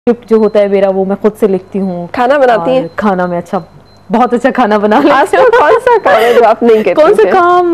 Script जो होता है मेरा वो मैं खुद से लिखती हूँ। खाना बनाती हैं? खाना में बहुत अच्छा खाना बना लेती हूँ। कौन सा काम है जो आप नहीं करती? कौन सा काम?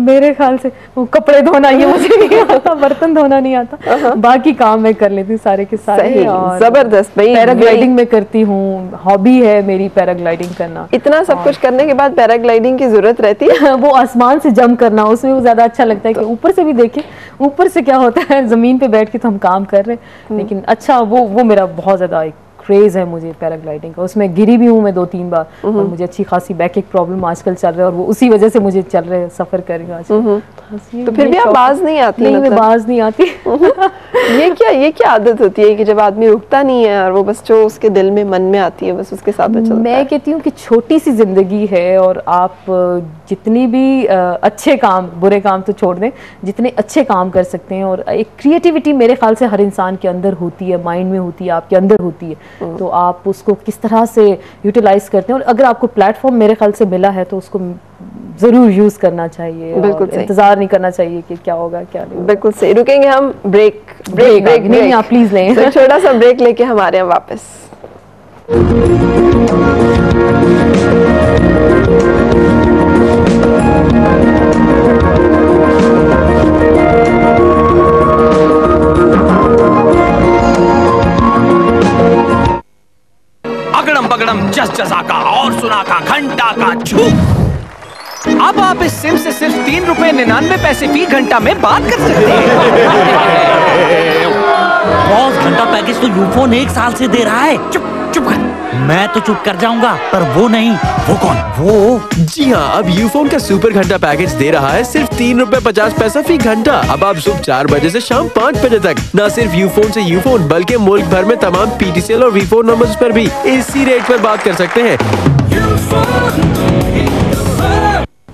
मेरे ख्याल से वो कपड़े धोना ये मुझे नहीं आता, बर्तन धोना नहीं आता, बाकी काम मैं कर लेती हूँ सारे के सारे। और जबरदस्त भाई। पैराग्लाइडिंग में करती हूँ, हॉबी है मेरी पैराग्लाइडिंग करना। इतना सब कुछ करने के बाद पैराग्लाइडिंग की जरूरत रहती है? वो आसमान से जंप करना, उसमें वो ज्यादा अच्छा लगता है कि ऊपर से भी देखें ऊपर से क्या होता है, जमीन पे बैठ के तो हम काम कर रहे हैं, लेकिन अच्छा वो मेरा बहुत ज्यादा एक क्रेज है मुझे पैराग्लाइडिंग का। उसमें गिरी भी हूँ मैं 2-3 बार, और मुझे अच्छी खासी बैक एक प्रॉब्लम आजकल चल रहा है, और वो उसी वजह से मुझे चल रहे सफर कर रही हूँ। तो फिर भी आप बाज नहीं आती? नहीं, मैं बाज नहीं आती। ये क्या आदत होती है कि जब आदमी रुकता नहीं है और वो बस जो उसके दिल में मन में आती है बस उसके साथ चलता है? मैं कहती हूँ कि छोटी सी जिंदगी है, और आप जितनी भी अच्छे काम, बुरे काम तो छोड़ दें, जितने अच्छे काम कर सकते हैं, और एक क्रिएटिविटी मेरे ख्याल से हर इंसान के अंदर होती है, माइंड में होती है, आपके अंदर होती है, तो आप उसको किस तरह से यूटिलाइज करते हैं। और अगर आपको प्लेटफॉर्म मेरे ख्याल से मिला है तो उसको जरूर यूज करना चाहिए, बिल्कुल और इंतजार नहीं करना चाहिए कि क्या होगा क्या नहीं। बिल्कुल सही। रुकेंगे हम, ब्रेक नहीं, आप प्लीज लें। तो छोटा सा ब्रेक लेके हमारे यहाँ वापस। अगड़म बगड़म जस जसा का और सुना का घंटा का झूम। अब आप इस सिम से सिर्फ 3 रुपए 99 पैसे फी घंटा में बात कर सकते हैं। बॉस, घंटा पैकेज तो यूफोन 1 साल से दे रहा है। चुप कर। मैं तो चुप कर जाऊंगा, पर वो नहीं। वो कौन? वो जी हाँ, अब यूफोन का सुपर घंटा पैकेज दे रहा है सिर्फ 3 रुपए 50 पैसा फी घंटा। अब आप सुबह 4 बजे से शाम 5 बजे तक न सिर्फ यूफोन से यूफोन बल्कि मुल्क भर में तमाम पीटीसीएल और वीफोन नंबर्स पर भी इसी रेट पर बात कर सकते हैं।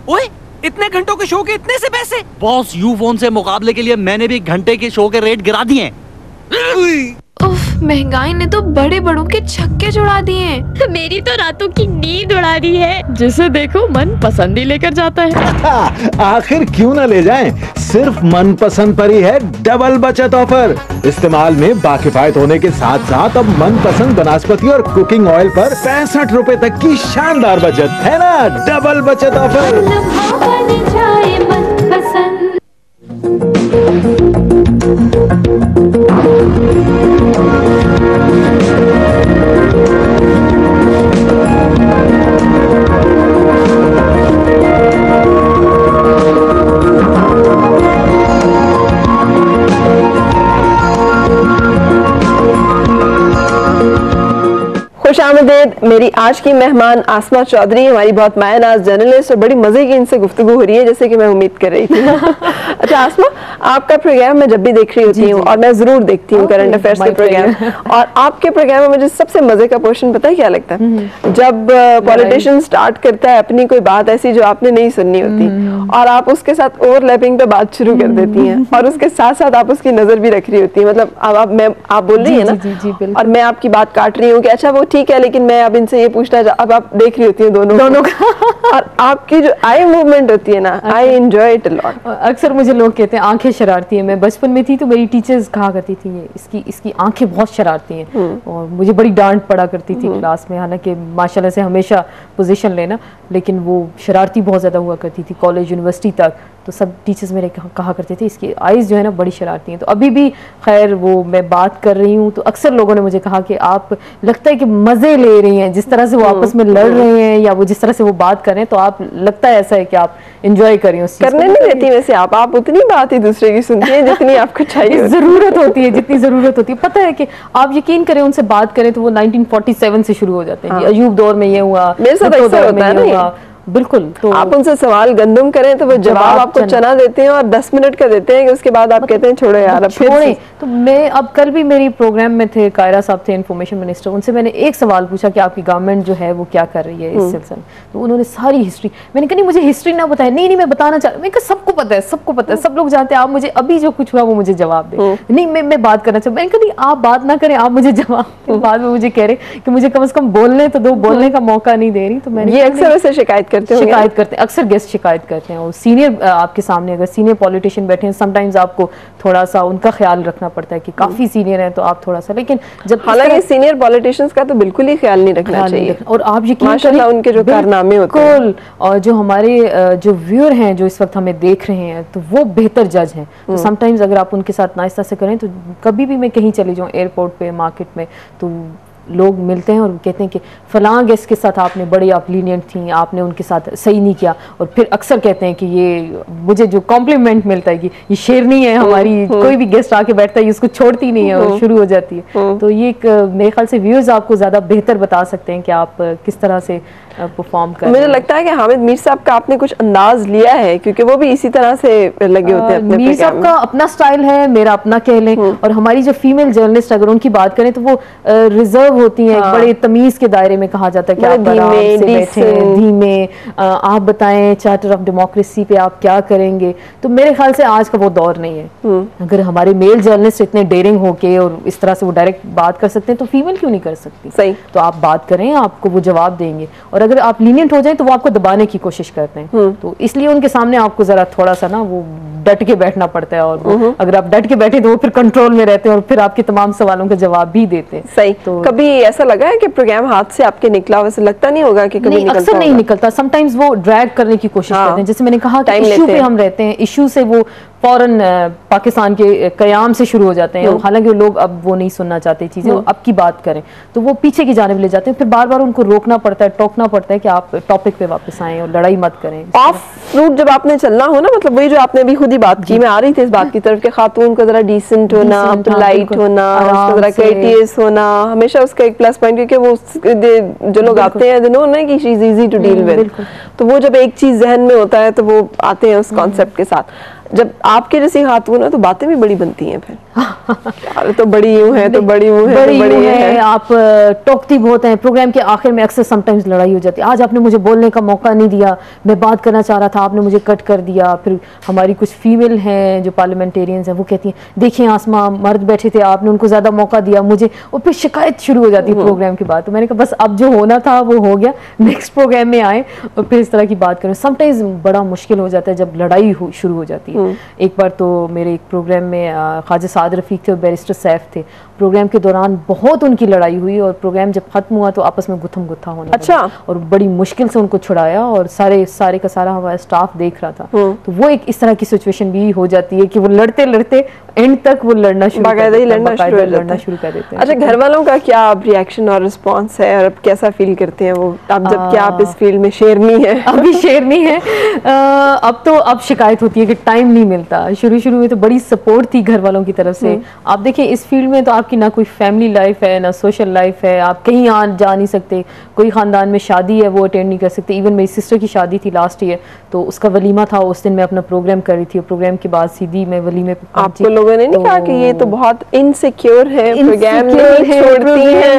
ओए, इतने घंटों के शो के इतने से पैसे? बॉस, यूफोन से मुकाबले के लिए मैंने भी घंटे के शो के रेट गिरा दिए। उफ, महंगाई ने तो बड़े बड़ों के छक्के छुड़ा दिए। मेरी तो रातों की नींद उड़ा दी है। जिसे देखो मन पसंद ही लेकर जाता है। आखिर क्यों न ले जाएं? सिर्फ मन पसंद पर ही है डबल बचत ऑफर। इस्तेमाल में बाकिफायत होने के साथ साथ अब मन पसंद वनस्पति और कुकिंग ऑयल पर 65 रुपए तक की शानदार बचत है ना। डबल बचत ऑफर। खुशामदीद। मेरी आज की मेहमान आसमा चौधरी, हमारी बहुत मायनाज जर्नलिस्ट, और बड़ी मजे की इनसे गुफ्तगू हो रही है जैसे कि मैं उम्मीद कर रही थी। अच्छा आसमा, आपका प्रोग्राम मैं जब भी देख रही होती हूँ, और मैं जरूर देखती हूँ करंट अफेयर्स के प्रोग्राम, और आपके प्रोग्राम में मुझे सबसे मजे का पोर्शन पता है क्या लगता है? जब पॉलिटिशियन स्टार्ट करता है अपनी कोई बात ऐसी जो आपने नहीं सुननी होती, और आप उसके साथ ओवरलैपिंग पे बात शुरू कर देती हैं, और उसके साथ साथ आप उसकी नजर भी रख रही होती है। मतलब अब आप बोल रही है ना, और मैं आपकी बात काट रही हूँ कि अच्छा वो ठीक है, लेकिन मैं अब इनसे ये पूछना, अब आप देख रही होती हैं दोनों का। और आपकी जो आई मूवमेंट होती है ना, I enjoy it a lot. अक्सर मुझे लोग कहते हैं आंखें शरारती हैं। मैं बचपन में थी तो मेरी टीचर्स कहा करती थी इसकी आंखें बहुत शरारती हैं, और मुझे बड़ी डांट पड़ा करती थी क्लास में। हालांकि माशाल्लाह से हमेशा पोजीशन लेना, लेकिन वो शरारती बहुत ज़्यादा हुआ करती थी कॉलेज यूनिवर्सिटी तक। तो सब टीचर्स मेरे कहा करते थे इसकी आईज़ जो है ना बड़ी शरारती हैं। तो अभी भी खैर वो मैं बात कर रही हूँ तो अक्सर लोगों ने मुझे कहा कि आप लगता है कि मज़े ले रही हैं, जिस तरह से वो आपस में लड़ रहे हैं या वो जिस तरह से वो बात कर रहे हैं, तो आप लगता है ऐसा है कि आप इंजॉय कर रही हो। करने नहीं देती वैसे आप उतनी बात ही दूसरे की सुनती हैं जितनी आपको चाहिए। ज़रूरत होती है, जितनी ज़रूरत होती है। पता है कि आप यकीन करें उनसे बात करें तो वो 1947 से शुरू हो जाते हैं। अयूब दौर में ये हुआ, मेरे साथ अक्सर होता है ना। बिल्कुल। तो आप उनसे सवाल गंदम करें तो वो जवाब आपको चना देते हैं, और 10 मिनट का देते हैं कि उसके बाद आप कहते हैं छोड़ो यार अब छोड़े। तो मैं अब कल भी मेरी प्रोग्राम में थे, कायरा साहब थे इन्फॉर्मेशन मिनिस्टर, उनसे मैंने एक सवाल पूछा कि आपकी गवर्नमेंट जो है वो क्या कर रही है इस सिलसिले में। तो उन्होंने सारी हिस्ट्री, मैंने कहा नहीं मुझे हिस्ट्री ना बताए। नहीं मैं बताना चाह रही हूँ। मैंने कहा सबको पता है, सबको पता है, सब लोग जानते हैं, आप मुझे अभी जो कुछ हुआ वो मुझे जवाब दे। नहीं मैं बात करना चाहूँ। मैंने कहा नहीं आप बात ना करें, आप मुझे जवाब। बाद में मुझे कह रहे कि मुझे कम से कम बोलने तो दो, बोलने का मौका नहीं दे रही। तो मैंने ये अक्सर वैसे शिकायत करते होंगे? शिकायत करते हैं, अक्सर गेस्ट शिकायत करते हैं। और सीनियर आपके सामने अगर सीनियर पॉलिटिशियन बैठे हैं, समटाइम्स आपको थोड़ा सा उनका ख्याल रखना पड़ता है कि काफी सीनियर हैं तो आप थोड़ा सा, लेकिन जब हालांकि सीनियर पॉलिटिशियंस का तो बिल्कुल ही ख्याल नहीं रखना चाहिए, और आप यकीन माशाल्लाह उनके जो कारनामे होते हैं, और जो हमारे जो व्यूअर हैं जो इस वक्त हमें देख रहे हैं तो वो बेहतर जज हैं। तो समटाइम्स अगर आप उनके साथ नाइस्ता से करें, तो कभी भी मैं कहीं चली जाऊँ एयरपोर्ट पे, मार्केट में, तो लोग मिलते हैं और कहते हैं कि फलां गेस्ट के साथ आपने बड़ी आप लीनियंट थी, आपने उनके साथ सही नहीं किया। और फिर अक्सर कहते हैं कि ये मुझे जो कॉम्प्लीमेंट मिलता है कि ये शेरनी है हमारी, कोई भी गेस्ट आके बैठता है उसको छोड़ती नहीं है और शुरू हो जाती है। तो ये एक मेरे ख्याल से व्यूअर्स आपको ज़्यादा बेहतर बता सकते हैं कि आप किस तरह से परफॉर्म कर। मुझे लगता है कि हामिद मीर साहब का आपने कुछ अंदाज लिया है, क्योंकि वो भी इसी तरह से लगे होते हैं अपने मीर साहब का अपना स्टाइल है, मेरा अपना कह लें। और हमारी जो फीमेल जर्नलिस्ट अगर उनकी बात करें तो वो रिजर्व होती हैं, बड़े तमीज के दायरे में कहा जाता है कि आप आराम से बैठे, धीमे, आप बताएं चार्टर ऑफ डेमोक्रेसी पे आप क्या करेंगे। तो मेरे ख्याल से आज का वो दौर नहीं है। अगर हमारे मेल जर्नलिस्ट इतने डेयरिंग होके और इस तरह से वो डायरेक्ट बात कर सकते हैं, तो फीमेल क्यों नहीं कर सकती? सही। तो आप बात करें, आपको वो जवाब देंगे। और अगर आप लीनियंट हो जाए तो वो आपको दबाने की कोशिश करते हैं। तो इसलिए उनके सामने आपको जरा थोड़ा सा ना वो डट के बैठना पड़ता है, और अगर आप डट के बैठे तो वो फिर कंट्रोल में रहते हैं और फिर आपके तमाम सवालों का जवाब भी देते हैं। सही। तो कभी ऐसा लगा है कि प्रोग्राम हाथ से आपके निकला? वैसे लगता नहीं होगा कि कभी निकलता अक्सर नहीं निकलता। समटाइम्स वो ड्रैग करने की कोशिश करते हैं। जैसे मैंने कहा कि इशू पे हम रहते हैं, इशू से वो फौरन पाकिस्तान के कयाम से शुरू हो जाते हैं। हालांकि लोग अब वो नहीं सुनना चाहते चीजें, अब की बात करें तो वो पीछे की जानिब ले जाते हैं। फिर बार बार उनको रोकना पड़ता है, टोकना पड़ता है कि आप टॉपिक पे वापस आएं और लड़ाई मत करें। ऑफ रूट जब आपने चलना हो ना, मतलब वही जो आपने अभी खुद ही बात की, मैं आ रही थी इस बात की तरफ कि खातून को जरा डिसेंट होना, पोलाइट होना, उसका जरा कर्टियस होना, हमेशा उसका एक प्लस पॉइंट, क्योंकि वो जो लोग आते हैं जिन्होंने ना कि she is easy to deal with, तो वो जब एक चीज जहन में होता है तो वो आते हैं उस कॉन्सेप्ट के साथ। जब आपके जैसी खातून है तो बातें भी बड़ी बनती हैं फिर यार तो बड़ी यूं है, तो बड़ी यूं है, तो बड़ी है। आप टोकती बहुत हैं। प्रोग्राम के आखिर में अक्सर समटाइम्स लड़ाई हो जाती है। आज आपने मुझे बोलने का मौका नहीं दिया, मैं बात करना चाह रहा था, आपने मुझे कट कर दिया। फिर हमारी कुछ फीमेल हैं जो पार्लियामेंटेरियंस हैं, वो कहती हैं देखिए आसमा मर्द बैठे थे, आपने उनको ज्यादा मौका दिया मुझे, और फिर शिकायत शुरू हो जाती है प्रोग्राम के बाद। तो मैंने कहा बस अब जो होना था वो हो गया, नेक्स्ट प्रोग्राम में आए और फिर इस तरह की बात करें। समटाइम्स बड़ा मुश्किल हो जाता है जब लड़ाई शुरू हो जाती है। एक बार तो मेरे एक प्रोग्राम में ख्वाजा साद रफीक थे और बैरिस्टर सैफ थे। प्रोग्राम के दौरान बहुत उनकी लड़ाई हुई और प्रोग्राम जब खत्म हुआ तो आपस में गुत्थम गुत्था होने लगा और बड़ी मुश्किल से उनको छुड़ाया, और सारे का सारा हमारा स्टाफ देख रहा था। तो वो एक इस तरह की सिचुएशन भी हो जाती है कि वो लड़ते लड़ते एंड तक वो लड़ना शुरू कर देते हैं। अच्छा, घर वालों का क्या रिएक्शन और रिस्पॉन्स है, और अब कैसा फील करते हैं वो अब जबकि आप इस फील्ड में शेरनी है? अभी शेरनी है। अब शिकायत होती है कि टाइम नहीं मिलता। शुरू में तो बड़ी सपोर्ट थी घर वालों की तरफ से। आप देखिए इस फील्ड में तो आपकी ना कोई फैमिली लाइफ है ना सोशल लाइफ है, आप कहीं जा नहीं सकते, कोई खानदान में शादी है वो अटेंड नहीं कर सकते। इवन मेरी सिस्टर की शादी थी लास्ट ईयर, तो उसका वलीमा था, उस दिन मैं अपना प्रोग्राम कर रही थी और प्रोग्राम के बाद सीधी मैं वलीमे पे पहुंची। आपको लोगों ने नहीं कहा कि ये तो बहुत इनसिक्योर है, प्रोग्राम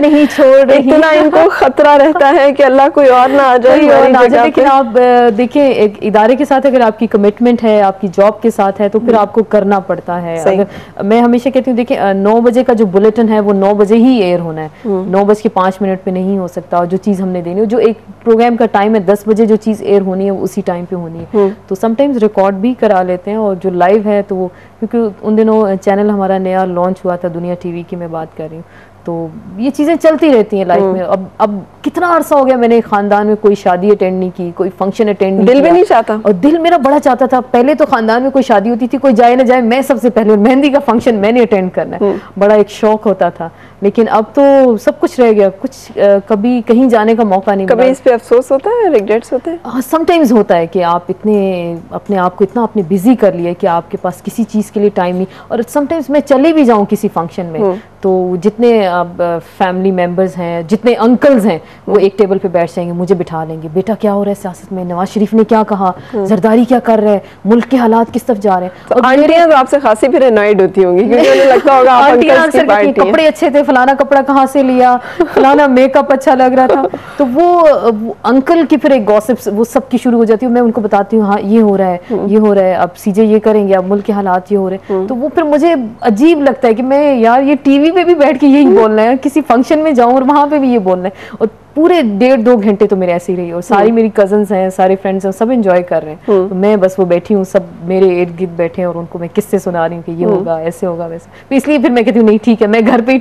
नहीं छोड़ रही, इतना इनको खतरा रहता है कि अल्लाह कोई और ना आ जाए। लेकिन आप देखिए एक इदारे के साथ अगर आपकी कमिटमेंट है, आपकी जॉब के साथ है, तो फिर आपको करना पड़ता है। अगर मैं हमेशा कहती हूँ देखिए 9 बजे का जो बुलेटिन है वो 9 बजे ही एयर होना है, 9:05 पे नहीं हो सकता। और जो चीज़ हमने देनी है, जो एक प्रोग्राम का टाइम है 10 बजे जो चीज़ एयर होनी है वो उसी टाइम पे होनी है। तो समटाइम्स रिकॉर्ड भी करा लेते हैं, और जो लाइव है तो वो, क्योंकि उन दिनों चैनल हमारा नया लॉन्च हुआ था दुनिया टीवी की मैं बात कर रही हूँ, तो ये चीज़ें चलती रहती हैं लाइफ में। अब कितना अरसा हो गया मैंने खानदान में कोई शादी अटेंड नहीं की, कोई फंक्शन अटेंड नहीं किया। दिल भी नहीं चाहता, और दिल मेरा बड़ा चाहता था। पहले तो खानदान में कोई शादी होती थी, कोई जाए ना जाए मैं सबसे पहले, मेहंदी का फंक्शन मैंने अटेंड करना है, बड़ा एक शौक होता था। लेकिन अब तो सब कुछ रह गया, कुछ कभी कहीं जाने का मौका नहीं मिला। कभी इस पे अफसोस होता है, रिग्रेट्स होते हैं? समटाइम्स होता है कि आप अपने आप को इतना आपने बिजी कर लिया कि आपके पास किसी चीज़ के लिए टाइम नहीं। और समटाइम्स मैं चले भी जाऊँ किसी फंक्शन में तो जितने फैमिली मेंबर्स हैं, जितने अंकल्स हैं, वो एक टेबल पे बैठ जाएंगे, मुझे बिठा लेंगे, बेटा क्या हो रहा है सियासत में, नवाज शरीफ ने क्या कहा, जरदारी क्या कर रहे हैं, मुल्क के हालात किस तरफ जा रहे हैं। और आंटियां तो आपसे खासी फिर एनॉयड होती होंगी क्योंकि उन्हें लगता होगा आप अंकल्स की पार्टी हैं। कपड़े अच्छे थे फलाना कपड़ा कहाँ से लिया, फलाना मेकअप अच्छा लग रहा था। तो वो अंकल की फिर एक गॉसिप्स वो सब की शुरू हो जाती है। मैं उनको बताती हूँ हाँ ये हो रहा है, ये हो रहा है, अब सीजे ये करेंगे, अब मुल्क के हालात ये हो रहे हैं। तो वो फिर मुझे अजीब लगता है कि मैं यार ये टीवी पे भी बैठ के यही बोलना है, किसी फंक्शन में जाऊँ और वहां पे भी ये बोलना है। और पूरे 1.5-2 घंटे तो मेरे ऐसे ही रही। और सारी मेरी कजन्स हैं, सारे फ्रेंड्स हैं, सब एंजॉय कर रहे हैं। तो मैं बस वो बैठी हूँ, सब मेरे इर्द गिर्द बैठे हैं और उनको मैं किस्से सुना रही हूँ कि ये होगा, ऐसे होगा, वैसे। तो इसलिए फिर मैं कहती हूँ नहीं ठीक है, मैं घर पे